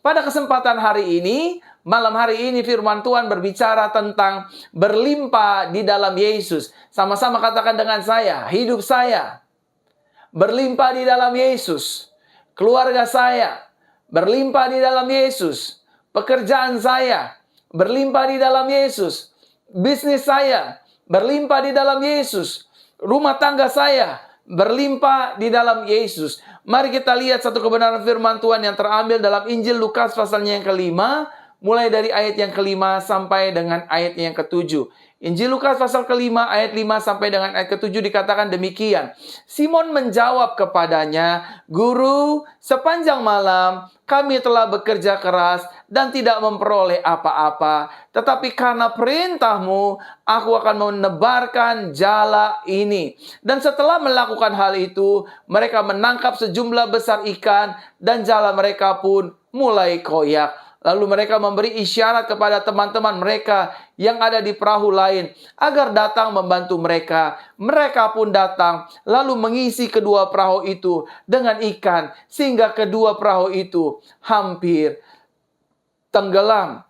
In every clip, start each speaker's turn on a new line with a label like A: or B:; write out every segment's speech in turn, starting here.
A: Pada kesempatan hari ini, malam hari ini firman Tuhan berbicara tentang berlimpah di dalam Yesus. Sama-sama katakan dengan saya, hidup saya berlimpah di dalam Yesus. Keluarga saya berlimpah di dalam Yesus. Pekerjaan saya berlimpah di dalam Yesus. Bisnis saya berlimpah di dalam Yesus. Rumah tangga saya berlimpah di dalam Yesus. Mari kita lihat satu kebenaran firman Tuhan yang terambil dalam Injil Lukas pasalnya yang kelima, mulai dari ayat yang kelima sampai dengan ayat yang ketujuh. Injil Lukas pasal kelima ayat 5 sampai dengan ayat ketujuh dikatakan demikian. Simon menjawab kepadanya, "Guru, sepanjang malam kami telah bekerja keras dan tidak memperoleh apa-apa. Tetapi karena perintahmu, aku akan menebarkan jala ini." Dan setelah melakukan hal itu, mereka menangkap sejumlah besar ikan dan jala mereka pun mulai koyak. Lalu mereka memberi isyarat kepada teman-teman mereka yang ada di perahu lain agar datang membantu mereka. Mereka pun datang lalu mengisi kedua perahu itu dengan ikan sehingga kedua perahu itu hampir tenggelam.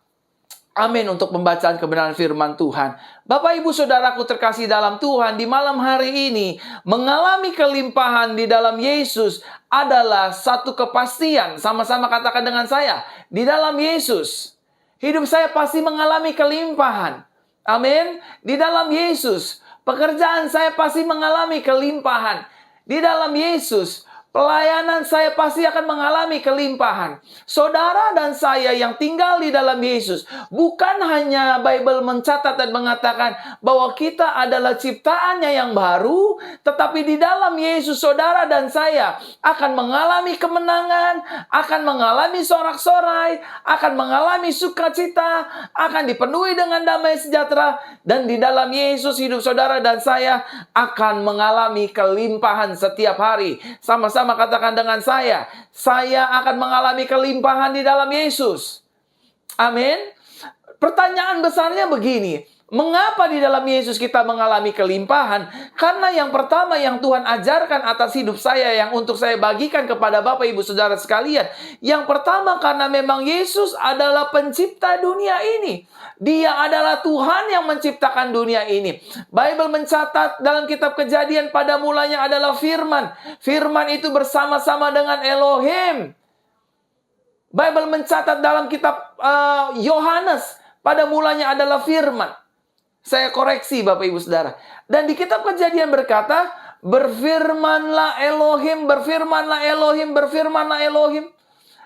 A: Amin untuk pembacaan kebenaran firman Tuhan. Bapak, Ibu, Saudaraku terkasih dalam Tuhan, di malam hari ini mengalami kelimpahan di dalam Yesus adalah satu kepastian. Sama-sama katakan dengan saya, di dalam Yesus hidup saya pasti mengalami kelimpahan. Amin. Di dalam Yesus pekerjaan saya pasti mengalami kelimpahan. Di dalam Yesus pelayanan saya pasti akan mengalami kelimpahan. Saudara dan saya yang tinggal di dalam Yesus, bukan hanya Bible mencatat dan mengatakan bahwa kita adalah ciptaannya yang baru, tetapi di dalam Yesus saudara dan saya akan mengalami kemenangan, akan mengalami sorak-sorai, akan mengalami sukacita, akan dipenuhi dengan damai sejahtera, dan di dalam Yesus hidup saudara dan saya akan mengalami kelimpahan setiap hari. Sama-sama katakan dengan saya akan mengalami kelimpahan di dalam Yesus. Amin. Pertanyaan besarnya begini, mengapa di dalam Yesus kita mengalami kelimpahan? Karena yang pertama yang Tuhan ajarkan atas hidup saya, yang untuk saya bagikan kepada Bapak Ibu Saudara sekalian. Yang pertama, karena memang Yesus adalah pencipta dunia ini. Dia adalah Tuhan yang menciptakan dunia ini. Bible mencatat dalam kitab Kejadian pada mulanya adalah firman. Firman itu bersama-sama dengan Elohim. Bible mencatat dalam kitab Yohanes pada mulanya adalah firman. Saya koreksi Bapak Ibu Saudara. Dan di kitab Kejadian berkata, berfirmanlah Elohim, berfirmanlah Elohim, berfirmanlah Elohim.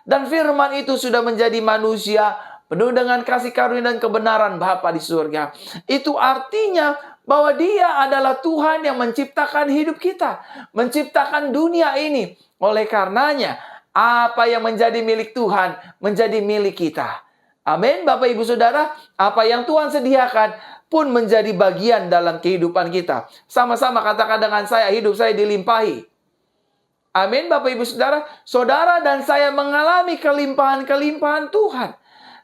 A: Dan firman itu sudah menjadi manusia, penuh dengan kasih karunia dan kebenaran Bapa di surga. Itu artinya bahwa Dia adalah Tuhan yang menciptakan hidup kita, menciptakan dunia ini. Oleh karenanya, apa yang menjadi milik Tuhan menjadi milik kita. Amin, Bapak Ibu Saudara. Apa yang Tuhan sediakan pun menjadi bagian dalam kehidupan kita. Sama-sama katakan dengan saya, hidup saya dilimpahi. Amin, Bapak Ibu Saudara. Saudara dan saya mengalami kelimpahan-kelimpahan Tuhan.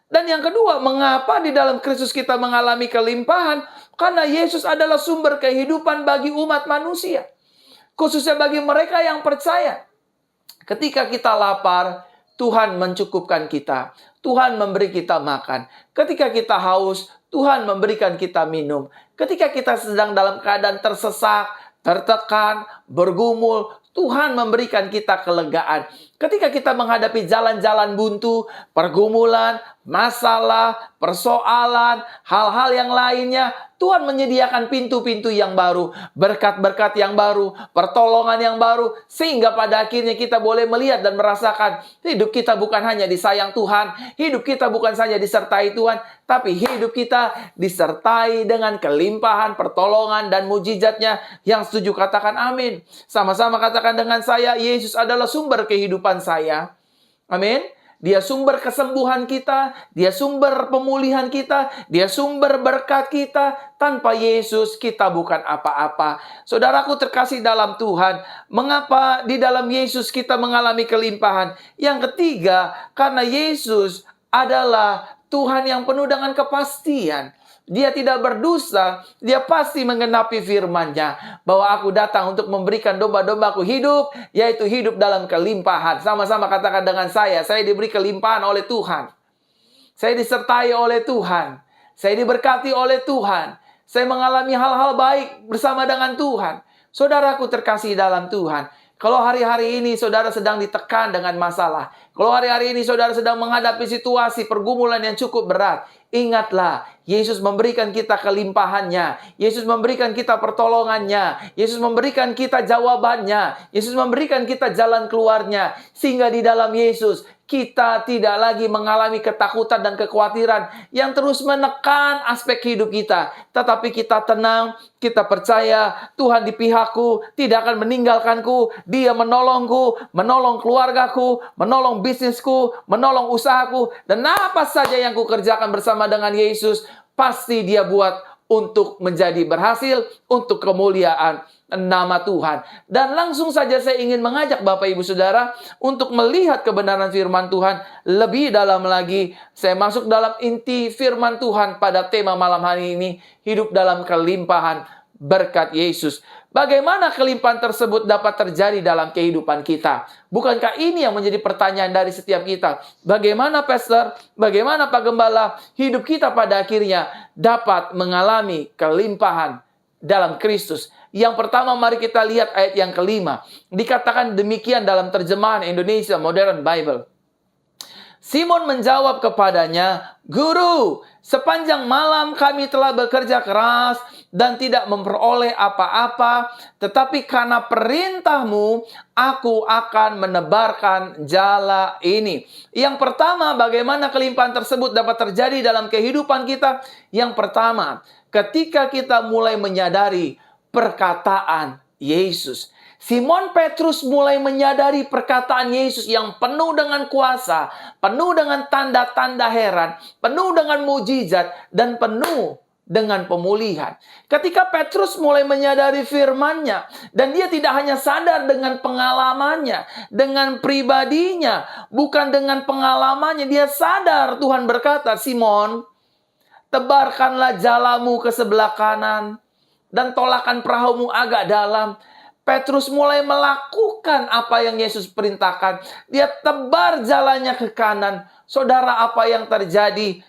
A: Dan yang kedua, mengapa di dalam Kristus kita mengalami kelimpahan? Karena Yesus adalah sumber kehidupan bagi umat manusia. Khususnya bagi mereka yang percaya. Ketika kita lapar, Tuhan mencukupkan kita. Tuhan memberi kita makan. Ketika kita haus, Tuhan memberikan kita minum. Ketika kita sedang dalam keadaan tersesak, tertekan, bergumul, Tuhan memberikan kita kelegaan. Ketika kita menghadapi jalan-jalan buntu, pergumulan, masalah, persoalan, hal-hal yang lainnya, Tuhan menyediakan pintu-pintu yang baru, berkat-berkat yang baru, pertolongan yang baru, sehingga pada akhirnya kita boleh melihat dan merasakan hidup kita bukan hanya disayang Tuhan, hidup kita bukan saja disertai Tuhan, tapi hidup kita disertai dengan kelimpahan, pertolongan, dan mujizatnya. Yang setuju katakan amin. Sama-sama katakan dengan saya, Yesus adalah sumber kehidupan saya. Amin. Dia sumber kesembuhan kita, Dia sumber pemulihan kita, Dia sumber berkat kita. Tanpa Yesus kita bukan apa-apa. Saudaraku terkasih dalam Tuhan, mengapa di dalam Yesus kita mengalami kelimpahan? Yang ketiga, karena Yesus adalah Tuhan yang penuh dengan kepastian. dia tidak berdosa, dia pasti menggenapi firman-Nya. Bahwa aku datang untuk memberikan domba-dombaku hidup, yaitu hidup dalam kelimpahan. Sama-sama katakan dengan saya diberi kelimpahan oleh Tuhan. Saya disertai oleh Tuhan. Saya diberkati oleh Tuhan. Saya mengalami hal-hal baik bersama dengan Tuhan. Saudaraku terkasih dalam Tuhan. Kalau hari-hari ini saudara sedang ditekan dengan masalah. Kalau hari-hari ini saudara sedang menghadapi situasi pergumulan yang cukup berat. Ingatlah, Yesus memberikan kita kelimpahannya. Yesus memberikan kita pertolongannya. Yesus memberikan kita jawabannya. Yesus memberikan kita jalan keluarnya. Sehingga di dalam Yesus, kita tidak lagi mengalami ketakutan dan kekhawatiran yang terus menekan aspek hidup kita. Tetapi kita tenang, kita percaya Tuhan di pihakku, tidak akan meninggalkanku. Dia menolongku, menolong keluargaku, menolong bisnisku, menolong usahaku. Dan apa saja yang kukerjakan bersama dengan Yesus, pasti dia buat untuk menjadi berhasil, untuk kemuliaan nama Tuhan. Dan langsung saja saya ingin mengajak Bapak Ibu Saudara untuk melihat kebenaran firman Tuhan lebih dalam lagi. Saya masuk dalam inti firman Tuhan pada tema malam hari ini, hidup dalam kelimpahan berkat Yesus. Bagaimana kelimpahan tersebut dapat terjadi dalam kehidupan kita? Bukankah ini yang menjadi pertanyaan dari setiap kita? Bagaimana pastor, bagaimana Pak Gembala, hidup kita pada akhirnya dapat mengalami kelimpahan dalam Kristus? Yang pertama, mari kita lihat ayat yang kelima. Dikatakan demikian dalam terjemahan Indonesia Modern Bible. Simon menjawab kepadanya, "Guru, sepanjang malam kami telah bekerja keras dan tidak memperoleh apa-apa, tetapi karena perintahmu, aku akan menebarkan jala ini." Yang pertama, bagaimana kelimpahan tersebut dapat terjadi dalam kehidupan kita? Yang pertama, ketika kita mulai menyadari perkataan Yesus. Simon Petrus mulai menyadari perkataan Yesus yang penuh dengan kuasa, penuh dengan tanda-tanda heran, penuh dengan mujizat, dan penuh dengan pemulihan. Ketika Petrus mulai menyadari firman-Nya, dan dia tidak hanya sadar dengan pengalamannya, dengan pribadinya, bukan dengan pengalamannya, dia sadar Tuhan berkata, "Simon, tebarkanlah jalamu ke sebelah kanan, dan tolakkan perahumu agak dalam." Petrus mulai melakukan apa yang Yesus perintahkan. Dia tebar jalannya ke kanan. Saudara, apa yang terjadi?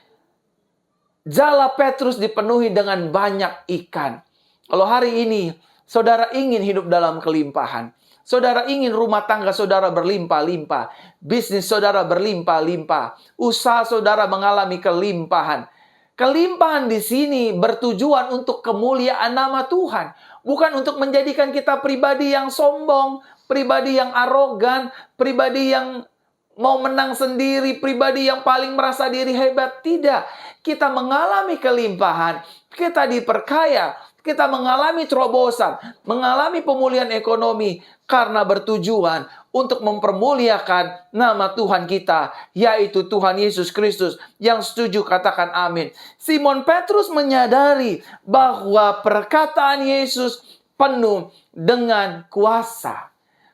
A: Jala Petrus dipenuhi dengan banyak ikan. Kalau hari ini saudara ingin hidup dalam kelimpahan, saudara ingin rumah tangga saudara berlimpah-limpah, bisnis saudara berlimpah-limpah, usaha saudara mengalami kelimpahan. Kelimpahan di sini bertujuan untuk kemuliaan nama Tuhan. Bukan untuk menjadikan kita pribadi yang sombong, pribadi yang arogan, pribadi yang mau menang sendiri, pribadi yang paling merasa diri hebat. Tidak. Kita mengalami kelimpahan, kita diperkaya, kita mengalami terobosan, mengalami pemulihan ekonomi karena bertujuan untuk mempermuliakan nama Tuhan kita, yaitu Tuhan Yesus Kristus. Yang setuju katakan amin. Simon Petrus menyadari bahwa perkataan Yesus penuh dengan kuasa.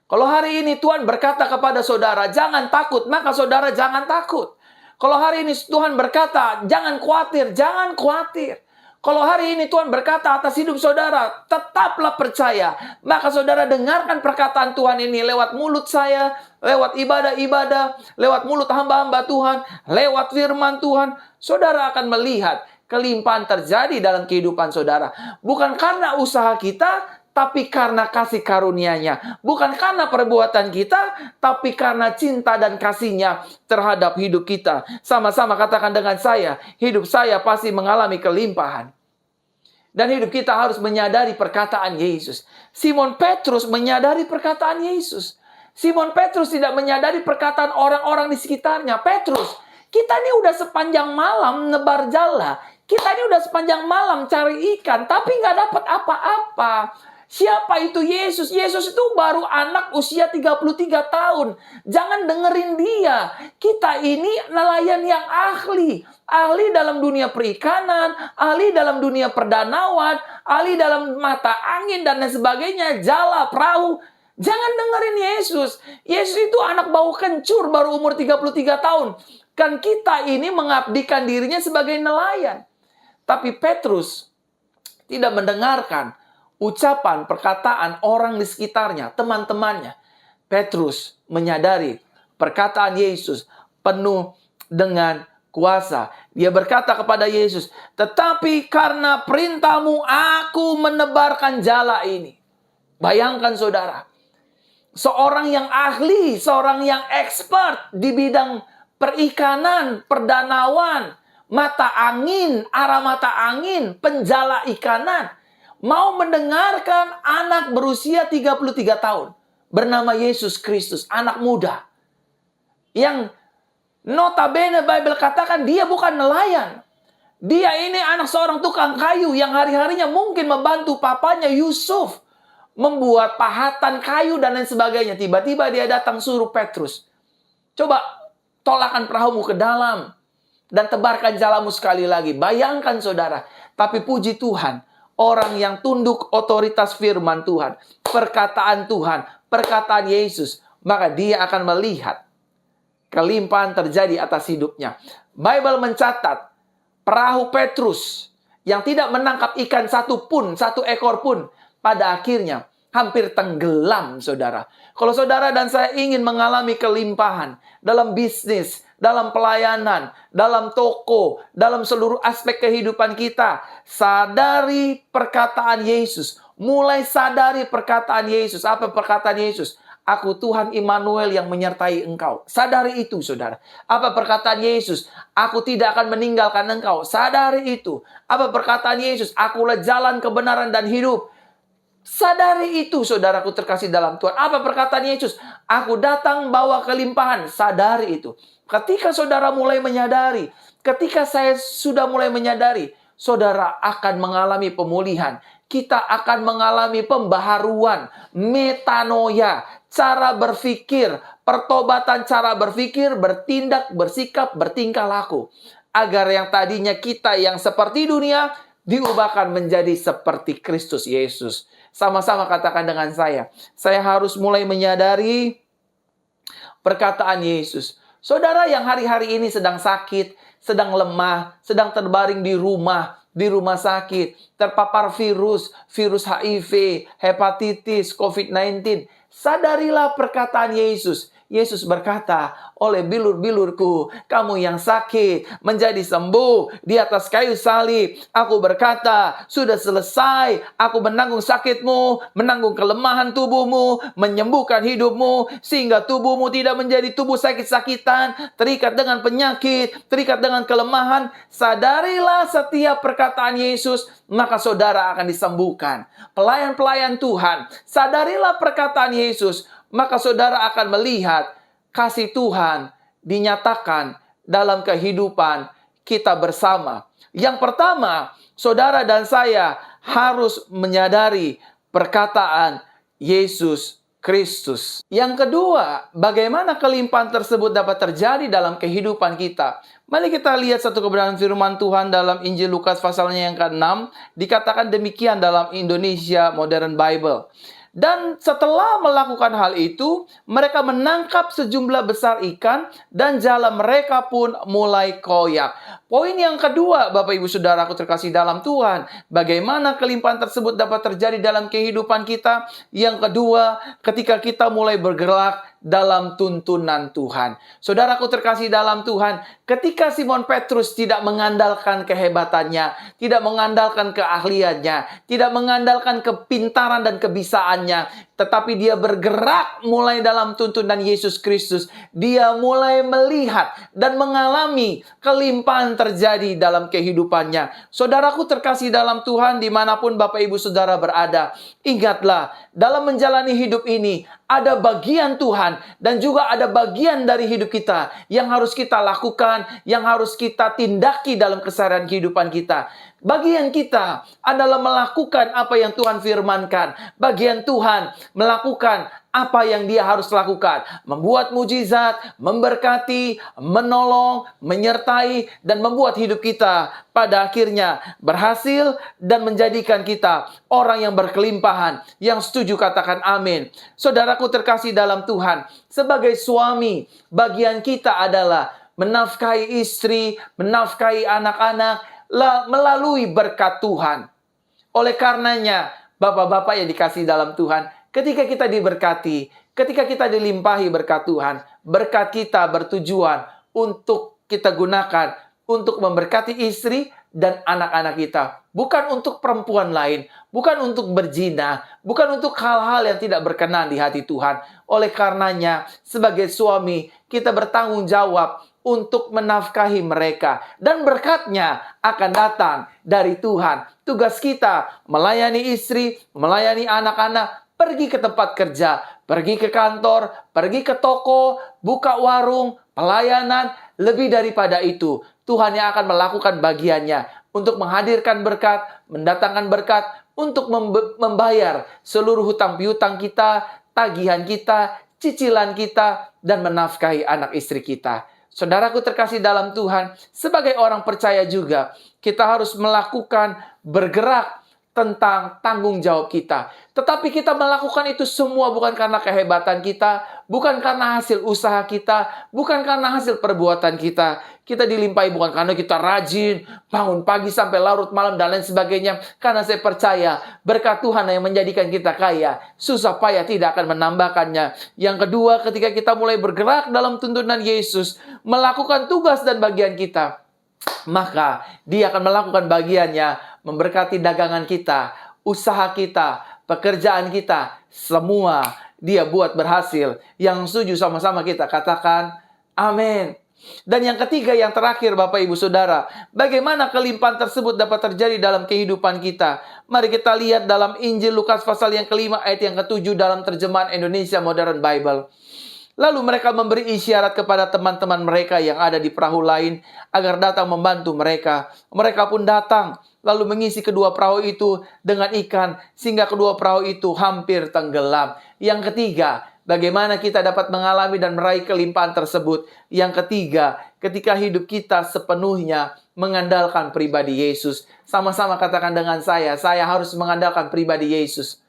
A: Kalau hari ini Tuhan berkata kepada saudara, jangan takut, maka saudara jangan takut. Kalau hari ini Tuhan berkata, jangan khawatir, jangan khawatir. Kalau hari ini Tuhan berkata atas hidup saudara, tetaplah percaya. Maka saudara dengarkan perkataan Tuhan ini lewat mulut saya, lewat ibadah-ibadah, lewat mulut hamba-hamba Tuhan, lewat firman Tuhan. Saudara akan melihat kelimpahan terjadi dalam kehidupan saudara. Bukan karena usaha kita, tapi karena kasih karunia-Nya. Bukan karena perbuatan kita, tapi karena cinta dan kasih-Nya terhadap hidup kita. Sama-sama katakan dengan saya, hidup saya pasti mengalami kelimpahan. Dan hidup kita harus menyadari perkataan Yesus. Simon Petrus menyadari perkataan Yesus. Simon Petrus tidak menyadari perkataan orang-orang di sekitarnya. Petrus, kita ini udah sepanjang malam nebar jala. Kita ini udah sepanjang malam cari ikan, tapi nggak dapat apa-apa. Siapa itu Yesus? Yesus itu baru anak usia 33 tahun. Jangan dengerin dia. Kita ini nelayan yang ahli. Ahli dalam dunia perikanan, ahli dalam dunia perdanawan, ahli dalam mata angin dan lain sebagainya, jala, perahu. Jangan dengerin Yesus. Yesus itu anak bau kencur baru umur 33 tahun. Kan kita ini mengabdikan dirinya sebagai nelayan. Tapi Petrus tidak mendengarkan ucapan, perkataan orang di sekitarnya, teman-temannya. Petrus menyadari perkataan Yesus penuh dengan kuasa. Dia berkata kepada Yesus, "Tetapi karena perintahmu aku menebarkan jala ini." Bayangkan saudara, seorang yang ahli, seorang yang expert di bidang perikanan, perdanauan, mata angin, arah mata angin, penjala ikanan, mau mendengarkan anak berusia 33 tahun, bernama Yesus Kristus, anak muda, yang notabene Bible katakan dia bukan nelayan. Dia ini anak seorang tukang kayu yang hari-harinya mungkin membantu papanya Yusuf membuat pahatan kayu dan lain sebagainya. Tiba-tiba dia datang suruh Petrus, "Coba tolakkan perahumu ke dalam dan tebarkan jalamu sekali lagi." Bayangkan saudara, tapi puji Tuhan, orang yang tunduk otoritas firman Tuhan, perkataan Tuhan, perkataan Yesus, maka dia akan melihat kelimpahan terjadi atas hidupnya. Bible mencatat perahu Petrus yang tidak menangkap ikan satu ekor pun, pada akhirnya hampir tenggelam, saudara. Kalau saudara dan saya ingin mengalami kelimpahan dalam bisnis, dalam pelayanan, dalam toko, dalam seluruh aspek kehidupan kita, sadari perkataan Yesus. Mulai sadari perkataan Yesus. Apa perkataan Yesus? "Aku Tuhan Immanuel yang menyertai engkau." Sadari itu, saudara. Apa perkataan Yesus? "Aku tidak akan meninggalkan engkau." Sadari itu. Apa perkataan Yesus? "Akulah jalan, kebenaran, dan hidup." Sadari itu, saudaraku terkasih dalam Tuhan. Apa perkataan Yesus? "Aku datang bawa kelimpahan." Sadari itu. Ketika saudara mulai menyadari, ketika saya sudah mulai menyadari, saudara akan mengalami pemulihan. Kita akan mengalami pembaharuan, metanoia, cara berpikir, pertobatan cara berpikir, bertindak, bersikap, bertingkah laku. Agar yang tadinya kita yang seperti dunia, diubahkan menjadi seperti Kristus Yesus. Sama-sama katakan dengan saya harus mulai menyadari perkataan Yesus. Saudara yang hari-hari ini sedang sakit, sedang lemah, sedang terbaring di rumah sakit, terpapar virus HIV, hepatitis, COVID-19. Sadarilah perkataan Yesus. Yesus berkata, "Oleh bilur-bilurku, kamu yang sakit menjadi sembuh di atas kayu salib. Aku berkata, sudah selesai. Aku menanggung sakitmu, menanggung kelemahan tubuhmu, menyembuhkan hidupmu, sehingga tubuhmu tidak menjadi tubuh sakit-sakitan, terikat dengan penyakit, terikat dengan kelemahan." Sadarilah setiap perkataan Yesus, maka saudara akan disembuhkan. Pelayan-pelayan Tuhan, sadarilah perkataan Yesus, maka saudara akan melihat kasih Tuhan dinyatakan dalam kehidupan kita bersama. Yang pertama, saudara dan saya harus menyadari perkataan Yesus Kristus. Yang kedua, bagaimana kelimpahan tersebut dapat terjadi dalam kehidupan kita? Mari kita lihat satu kebenaran firman Tuhan dalam Injil Lukas pasalnya yang ke-6. Dikatakan demikian dalam Indonesia Modern Bible. Dan setelah melakukan hal itu, mereka menangkap sejumlah besar ikan dan jala mereka pun mulai koyak. Poin yang kedua, Bapak Ibu Saudaraku terkasih dalam Tuhan, bagaimana kelimpahan tersebut dapat terjadi dalam kehidupan kita? Yang kedua, ketika kita mulai bergerak dalam tuntunan Tuhan. Saudaraku terkasih dalam Tuhan, ketika Simon Petrus tidak mengandalkan kehebatannya, tidak mengandalkan keahliannya, tidak mengandalkan kepintaran dan kebisaannya, tetapi dia bergerak mulai dalam tuntunan Yesus Kristus. Dia mulai melihat dan mengalami kelimpahan terjadi dalam kehidupannya. Saudaraku terkasih dalam Tuhan, dimanapun Bapak Ibu Saudara berada, ingatlah, dalam menjalani hidup ini, ada bagian Tuhan dan juga ada bagian dari hidup kita yang harus kita lakukan, yang harus kita tindaki dalam keseharian kehidupan kita. Bagian kita adalah melakukan apa yang Tuhan firmankan. Bagian Tuhan melakukan apa yang dia harus lakukan. Membuat mujizat, memberkati, menolong, menyertai, dan membuat hidup kita pada akhirnya berhasil dan menjadikan kita orang yang berkelimpahan. Yang setuju katakan amin. Saudaraku terkasih dalam Tuhan, sebagai suami, bagian kita adalah menafkahi istri, menafkahi anak-anak, melalui berkat Tuhan. Oleh karenanya, Bapak-bapak yang dikasihi dalam Tuhan, ketika kita diberkati, ketika kita dilimpahi berkat Tuhan, berkat kita bertujuan untuk kita gunakan untuk memberkati istri dan anak-anak kita. Bukan untuk perempuan lain, bukan untuk berzina, bukan untuk hal-hal yang tidak berkenan di hati Tuhan. Oleh karenanya, sebagai suami, kita bertanggung jawab untuk menafkahi mereka. Dan berkatnya akan datang dari Tuhan. Tugas kita melayani istri, melayani anak-anak, pergi ke tempat kerja, pergi ke kantor, pergi ke toko, buka warung, pelayanan. Lebih daripada itu, Tuhan yang akan melakukan bagiannya untuk menghadirkan berkat, mendatangkan berkat, untuk membayar seluruh hutang piutang kita, tagihan kita, cicilan kita, dan menafkahi anak istri kita. Saudaraku terkasih dalam Tuhan, sebagai orang percaya juga, kita harus melakukan bergerak tentang tanggung jawab kita. Tetapi kita melakukan itu semua bukan karena kehebatan kita, bukan karena hasil usaha kita, bukan karena hasil perbuatan kita. Kita dilimpahi bukan karena kita rajin, bangun pagi sampai larut malam dan lain sebagainya. Karena saya percaya berkat Tuhan yang menjadikan kita kaya, susah payah tidak akan menambahkannya. Yang kedua, ketika kita mulai bergerak dalam tuntunan Yesus, melakukan tugas dan bagian kita, maka Dia akan melakukan bagiannya, memberkati dagangan kita, usaha kita, pekerjaan kita, semua Dia buat berhasil. Yang setuju sama-sama kita katakan, amin. Dan yang ketiga, yang terakhir Bapak Ibu Saudara, bagaimana kelimpahan tersebut dapat terjadi dalam kehidupan kita? Mari kita lihat dalam Injil Lukas pasal yang kelima ayat yang ketujuh dalam terjemahan Indonesia Modern Bible. Lalu mereka memberi isyarat kepada teman-teman mereka yang ada di perahu lain agar datang membantu mereka. Mereka pun datang, lalu mengisi kedua perahu itu dengan ikan, sehingga kedua perahu itu hampir tenggelam. Yang ketiga, bagaimana kita dapat mengalami dan meraih kelimpahan tersebut? Yang ketiga, ketika hidup kita sepenuhnya mengandalkan pribadi Yesus. Sama-sama katakan dengan saya harus mengandalkan pribadi Yesus.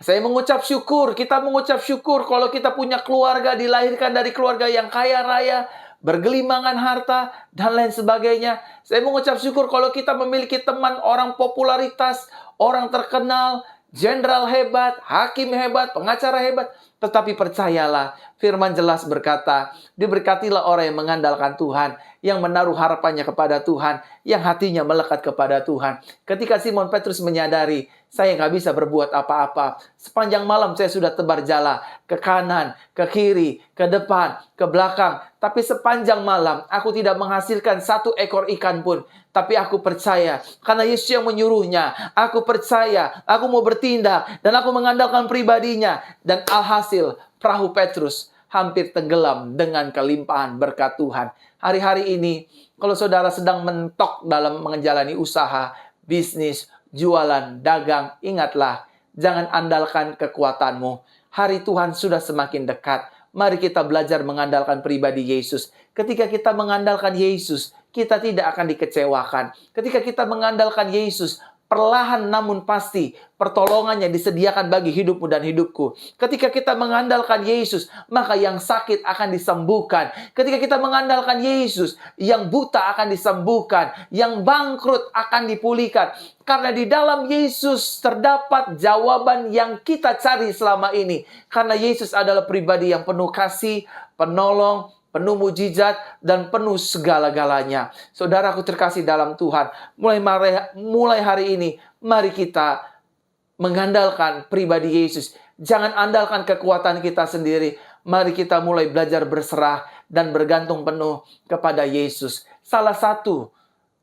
A: Saya mengucap syukur, kita mengucap syukur kalau kita punya keluarga, dilahirkan dari keluarga yang kaya raya, bergelimangan harta, dan lain sebagainya. Saya mengucap syukur kalau kita memiliki teman orang popularitas, orang terkenal, jenderal hebat, hakim hebat, pengacara hebat. Tetapi percayalah, firman jelas berkata, diberkatilah orang yang mengandalkan Tuhan, yang menaruh harapannya kepada Tuhan, yang hatinya melekat kepada Tuhan. Ketika Simon Petrus menyadari, saya nggak bisa berbuat apa-apa. Sepanjang malam saya sudah tebar jala, ke kanan, ke kiri, ke depan, ke belakang. Tapi sepanjang malam, aku tidak menghasilkan satu ekor ikan pun. Tapi aku percaya, karena Yesus yang menyuruhnya. Aku percaya, aku mau bertindak, dan aku mengandalkan pribadinya. Dan alhasil, perahu Petrus hampir tenggelam dengan kelimpahan berkat Tuhan. Hari-hari ini, kalau saudara sedang mentok dalam menjalani usaha, bisnis, jualan, dagang, ingatlah, jangan andalkan kekuatanmu. Hari Tuhan sudah semakin dekat. Mari kita belajar mengandalkan pribadi Yesus. Ketika kita mengandalkan Yesus, kita tidak akan dikecewakan. Ketika kita mengandalkan Yesus, perlahan namun pasti pertolongannya disediakan bagi hidupmu dan hidupku. Ketika kita mengandalkan Yesus, maka yang sakit akan disembuhkan. Ketika kita mengandalkan Yesus, yang buta akan disembuhkan, yang bangkrut akan dipulihkan. Karena di dalam Yesus terdapat jawaban yang kita cari selama ini. Karena Yesus adalah pribadi yang penuh kasih, penolong, penuh mujizat, dan penuh segala-galanya. Saudaraku terkasih dalam Tuhan, mulai hari ini, mari kita mengandalkan pribadi Yesus. Jangan andalkan kekuatan kita sendiri. Mari kita mulai belajar berserah dan bergantung penuh kepada Yesus. Salah satu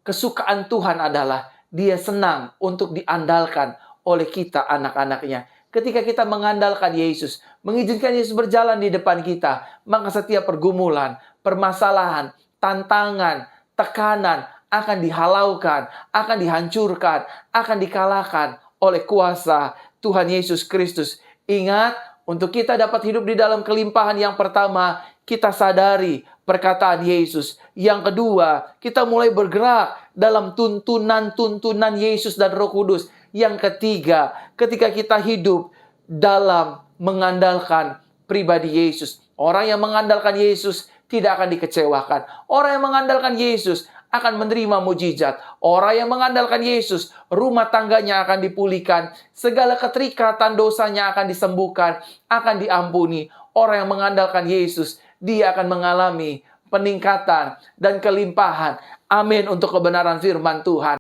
A: kesukaan Tuhan adalah Dia senang untuk diandalkan oleh kita anak-anaknya. Ketika kita mengandalkan Yesus, mengizinkan Yesus berjalan di depan kita, maka setiap pergumulan, permasalahan, tantangan, tekanan akan dihalaukan, akan dihancurkan, akan dikalahkan oleh kuasa Tuhan Yesus Kristus. Ingat, untuk kita dapat hidup di dalam kelimpahan, yang pertama, kita sadari perkataan Yesus. Yang kedua, kita mulai bergerak dalam tuntunan Yesus dan Roh Kudus. Yang ketiga, ketika kita hidup dalam mengandalkan pribadi Yesus. Orang yang mengandalkan Yesus tidak akan dikecewakan. Orang yang mengandalkan Yesus akan menerima mujizat. Orang yang mengandalkan Yesus, rumah tangganya akan dipulihkan. Segala keterikatan dosanya akan disembuhkan, akan diampuni. Orang yang mengandalkan Yesus, dia akan mengalami peningkatan dan kelimpahan. Amin untuk kebenaran firman Tuhan.